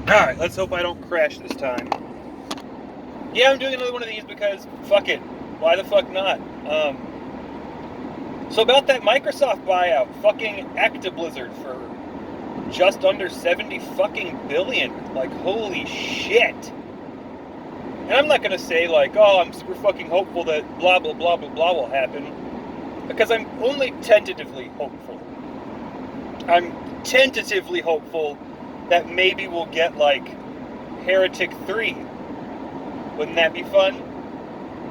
Alright, let's hope I don't crash this time. Yeah, I'm doing another one of these because, fuck it. Why the fuck not? So about that Microsoft buyout, fucking Actiblizzard for just under 70 fucking billion. Like, holy shit. And I'm not gonna say like, oh, I'm super fucking hopeful that blah blah blah blah blah will happen. Because I'm only tentatively hopeful. I'm tentatively hopeful that maybe we'll get like Heretic 3. Wouldn't that be fun?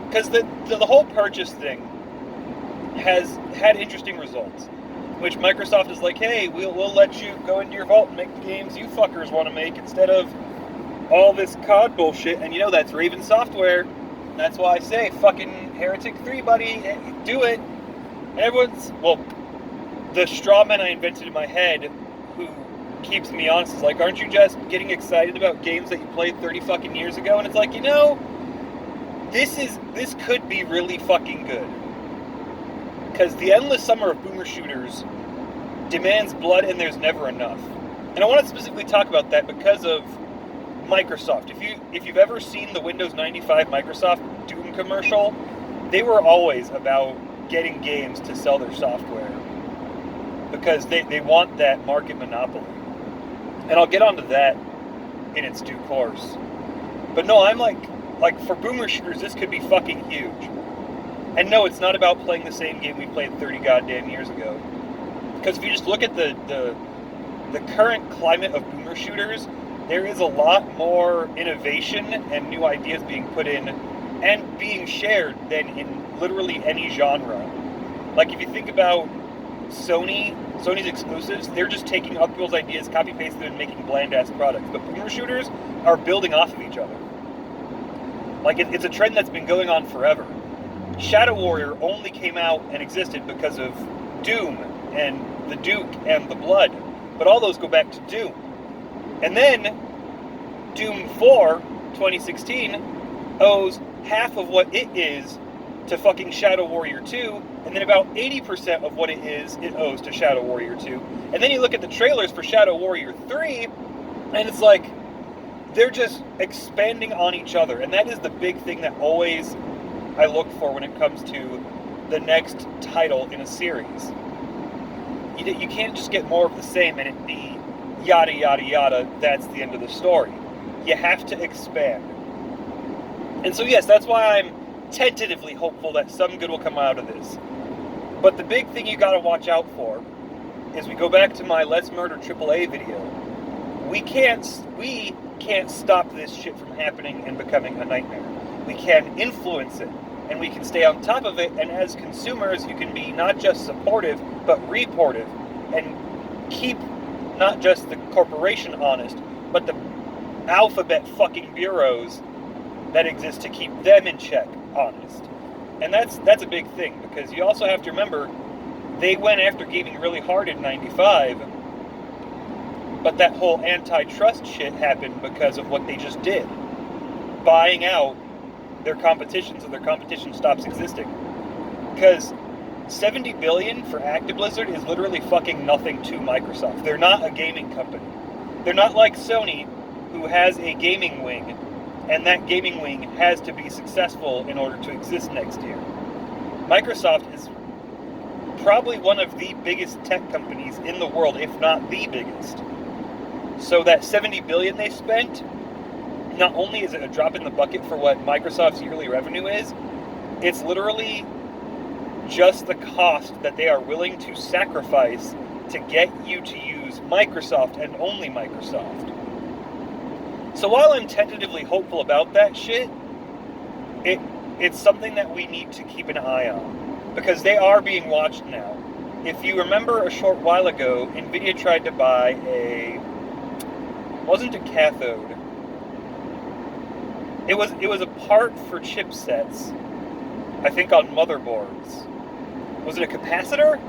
Because the whole purchase thing has had interesting results. Which Microsoft is like, hey, we'll let you go into your vault and make the games you fuckers want to make instead of all this COD bullshit. And you know that's Raven Software. That's why I say, fucking Heretic 3, buddy, do it. And everyone's, well, the straw man I invented in my head who keeps me honest is like, aren't you just getting excited about games that you played 30 fucking years ago? And it's like, you know, this could be really fucking good. Because the endless summer of boomer shooters demands blood and there's never enough. And I want to specifically talk about that because of Microsoft. If you've ever seen the Windows 95 Microsoft Doom commercial, they were always about getting games to sell their software. Because they want that market monopoly. And I'll get onto that in its due course. But no, I'm like for boomer shooters, this could be fucking huge. And no, it's not about playing the same game we played 30 goddamn years ago. Because if you just look at the current climate of boomer shooters, there is a lot more innovation and new ideas being put in and being shared than in literally any genre. Like if you think about Sony's exclusives, they're just taking other people's ideas, copy-pasting them, and making bland-ass products. But boomer shooters are building off of each other. Like, it's a trend that's been going on forever. Shadow Warrior only came out and existed because of Doom and the Duke and the Blood. But all those go back to Doom. And then, Doom 4, 2016, owes half of what it is to fucking Shadow Warrior 2, and then about 80% of what it is, it owes to Shadow Warrior 2. And then you look at the trailers for Shadow Warrior 3, and it's like, they're just expanding on each other. And that is the big thing that always I look for when it comes to the next title in a series. You can't just get more of the same and it be yada yada yada, that's the end of the story. You have to expand. And so yes, that's why I'm tentatively hopeful that some good will come out of this. But the big thing you gotta watch out for is we go back to my Let's Murder AAA video. We can't stop this shit from happening and becoming a nightmare. We can influence it, and we can stay on top of it, and as consumers, you can be not just supportive, but reportive, and keep not just the corporation honest, but the alphabet fucking bureaus that exist to keep them in check honest. And that's a big thing, because you also have to remember, they went after gaming really hard in 95, but that whole antitrust shit happened because of what they just did. Buying out their competition so their competition stops existing. Because 70 billion for Actiblizzard is literally fucking nothing to Microsoft. They're not a gaming company. They're not like Sony, who has a gaming wing, and that gaming wing has to be successful in order to exist next year. Microsoft is probably one of the biggest tech companies in the world, if not the biggest. So that 70 billion they spent, not only is it a drop in the bucket for what Microsoft's yearly revenue is, it's literally just the cost that they are willing to sacrifice to get you to use Microsoft and only Microsoft. So while I'm tentatively hopeful about that shit, it's something that we need to keep an eye on, because they are being watched now. If you remember a short while ago, Nvidia tried to buy wasn't a cathode. It was a part for chipsets, I think on motherboards. Was it a capacitor?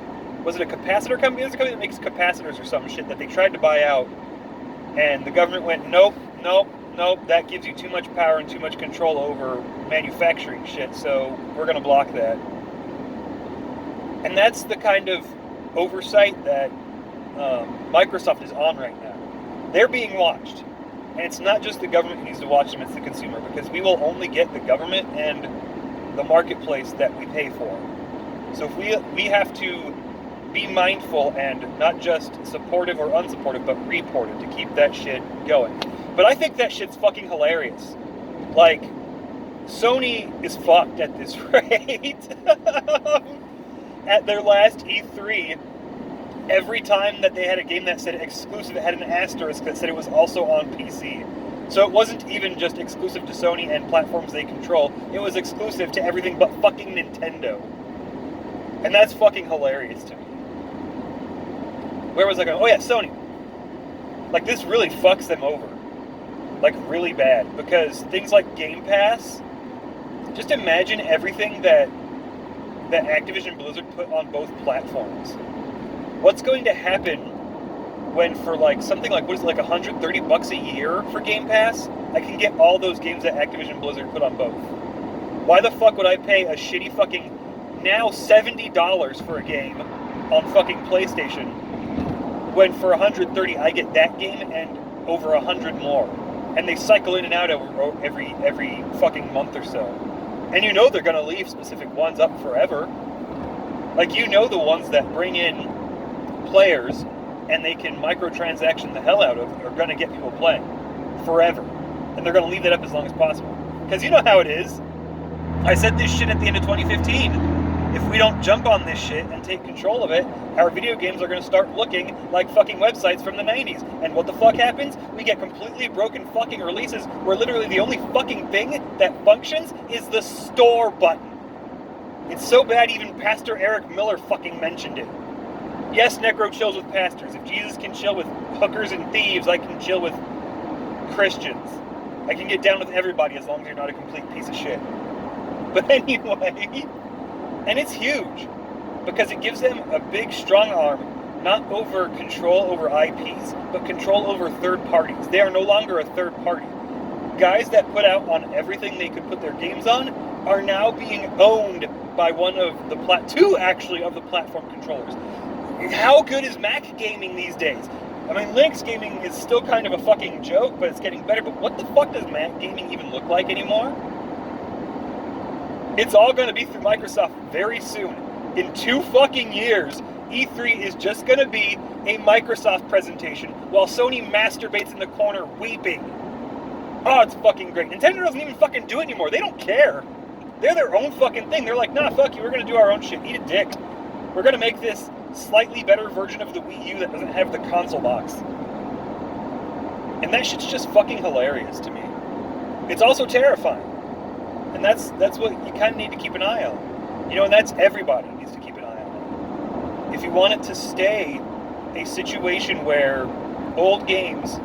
Was it a capacitor company? There's a company that makes capacitors or some shit that they tried to buy out, and the government went, nope, that gives you too much power and too much control over manufacturing shit, so we're going to block that. And that's the kind of oversight that Microsoft is on right now. They're being watched. And it's not just the government who needs to watch them, it's the consumer, because we will only get the government and the marketplace that we pay for. So if we have to be mindful and not just supportive or unsupportive, but reportive to keep that shit going. But I think that shit's fucking hilarious. Like, Sony is fucked at this rate. At their last E3, every time that they had a game that said exclusive, it had an asterisk that said it was also on PC. So it wasn't even just exclusive to Sony and platforms they control. It was exclusive to everything but fucking Nintendo. And that's fucking hilarious to me. Where was I going? Oh yeah, Sony. Like, this really fucks them over. Like, really bad. Because things like Game Pass, just imagine everything that Activision Blizzard put on both platforms. What's going to happen when for like something like, what is it, like $130 a year for Game Pass, I can get all those games that Activision Blizzard put on both? Why the fuck would I pay a shitty fucking, now $70 for a game on fucking PlayStation, when for $130 I get that game and over 100 more? And they cycle in and out every fucking month or so. And you know they're going to leave specific ones up forever. Like, you know the ones that bring in players and they can microtransaction the hell out of are going to get people playing forever. And they're going to leave that up as long as possible. Because you know how it is. I said this shit at the end of 2015. If we don't jump on this shit and take control of it, our video games are going to start looking like fucking websites from the 90s. And what the fuck happens? We get completely broken fucking releases where literally the only fucking thing that functions is the store button. It's so bad even Pastor Eric Miller fucking mentioned it. Yes, Necro chills with pastors. If Jesus can chill with hookers and thieves, I can chill with Christians. I can get down with everybody as long as you're not a complete piece of shit. But anyway... And it's huge, because it gives them a big, strong arm, not over control over IPs, but control over third parties. They are no longer a third party. Guys that put out on everything they could put their games on are now being owned by one of the two actually of the platform controllers. How good is Mac gaming these days? I mean, Linux gaming is still kind of a fucking joke, but it's getting better. But what the fuck does Mac gaming even look like anymore? It's all going to be through Microsoft very soon. In 2 fucking years, E3 is just going to be a Microsoft presentation while Sony masturbates in the corner weeping. Oh, it's fucking great. Nintendo doesn't even fucking do it anymore. They don't care. They're their own fucking thing. They're like, nah, fuck you. We're going to do our own shit. Eat a dick. We're going to make this slightly better version of the Wii U that doesn't have the console box. And that shit's just fucking hilarious to me. It's also terrifying. And that's what you kind of need to keep an eye on. You know, and that's everybody needs to keep an eye on. If you want it to stay a situation where old games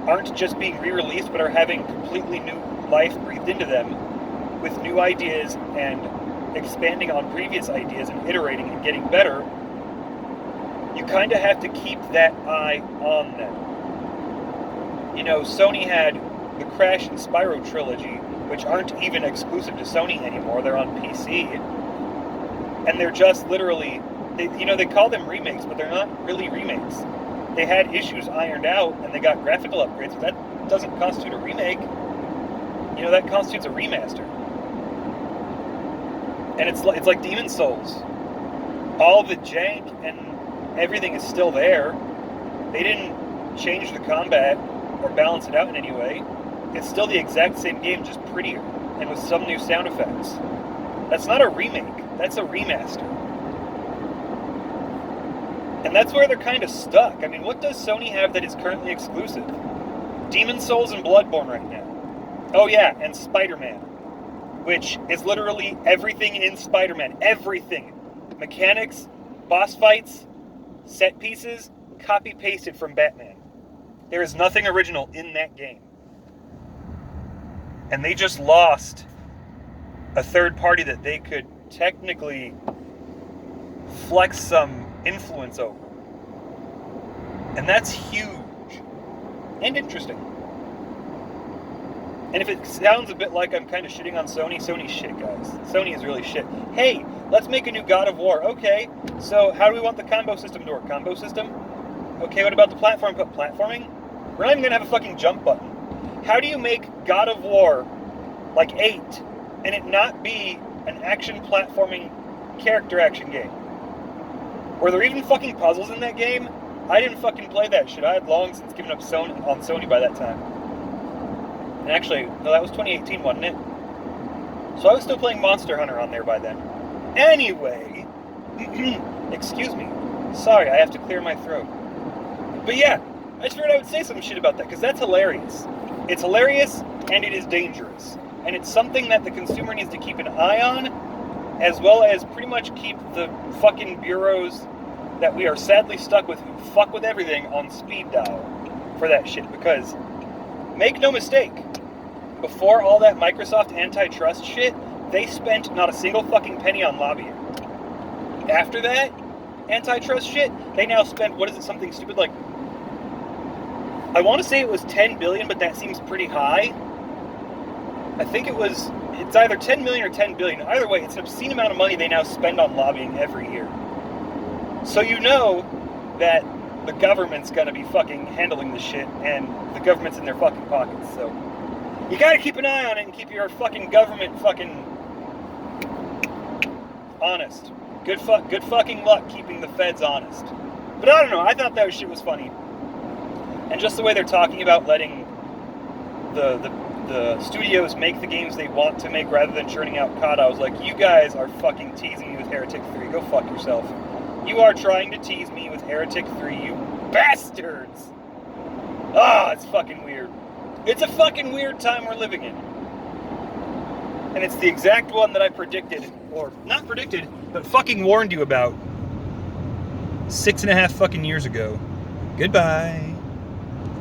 aren't just being re-released, but are having completely new life breathed into them with new ideas and expanding on previous ideas and iterating and getting better, you kind of have to keep that eye on them. You know, Sony had the Crash and Spyro trilogy, which aren't even exclusive to Sony anymore. They're on PC. And they're just literally, they call them remakes, but they're not really remakes. They had issues ironed out, and they got graphical upgrades, but that doesn't constitute a remake. You know, that constitutes a remaster. And it's like Demon's Souls. All the jank and everything is still there. They didn't change the combat or balance it out in any way. It's still the exact same game, just prettier, and with some new sound effects. That's not a remake, that's a remaster. And that's where they're kind of stuck. I mean, what does Sony have that is currently exclusive? Demon's Souls and Bloodborne right now. Oh yeah, and Spider-Man, which is literally everything in Spider-Man. Everything. Mechanics, boss fights, set pieces, copy-pasted from Batman. There is nothing original in that game. And they just lost a third party that they could technically flex some influence over. And that's huge and interesting. And if it sounds a bit like I'm kind of shitting on Sony, Sony's shit, guys. Sony is really shit. Hey, let's make a new God of War. Okay, so how do we want the combo system to work? Combo system? Okay, what about the platform? Platforming? We're not even going to have a fucking jump button. How do you make God of War, like 8, and it not be an action platforming character action game? Were there even fucking puzzles in that game? I didn't fucking play that shit. I had long since given up on Sony by that time. And actually, no, that was 2018, wasn't it? So I was still playing Monster Hunter on there by then. Anyway, excuse me. Sorry, I have to clear my throat. But yeah, I just figured I would say some shit about that, because that's hilarious. It's hilarious, and it is dangerous. And it's something that the consumer needs to keep an eye on, as well as pretty much keep the fucking bureaus that we are sadly stuck with who fuck with everything on speed dial for that shit. Because, make no mistake, before all that Microsoft antitrust shit, they spent not a single fucking penny on lobbying. After that antitrust shit, they now spend, what is it, something stupid like, I want to say it was 10 billion, but that seems pretty high. I think it's either 10 million or 10 billion. Either way, it's an obscene amount of money they now spend on lobbying every year. So you know that the government's gonna be fucking handling this shit, and the government's in their fucking pockets, so you gotta keep an eye on it and keep your fucking government fucking honest. Good fucking luck keeping the feds honest. But I don't know, I thought that shit was funny. And just the way they're talking about letting the studios make the games they want to make rather than churning out COD, I was like, you guys are fucking teasing me with Heretic 3. Go fuck yourself. You are trying to tease me with Heretic 3, you bastards! Ah, it's fucking weird. It's a fucking weird time we're living in. And it's the exact one that I predicted, or not predicted, but fucking warned you about 6.5 fucking years ago. Goodbye.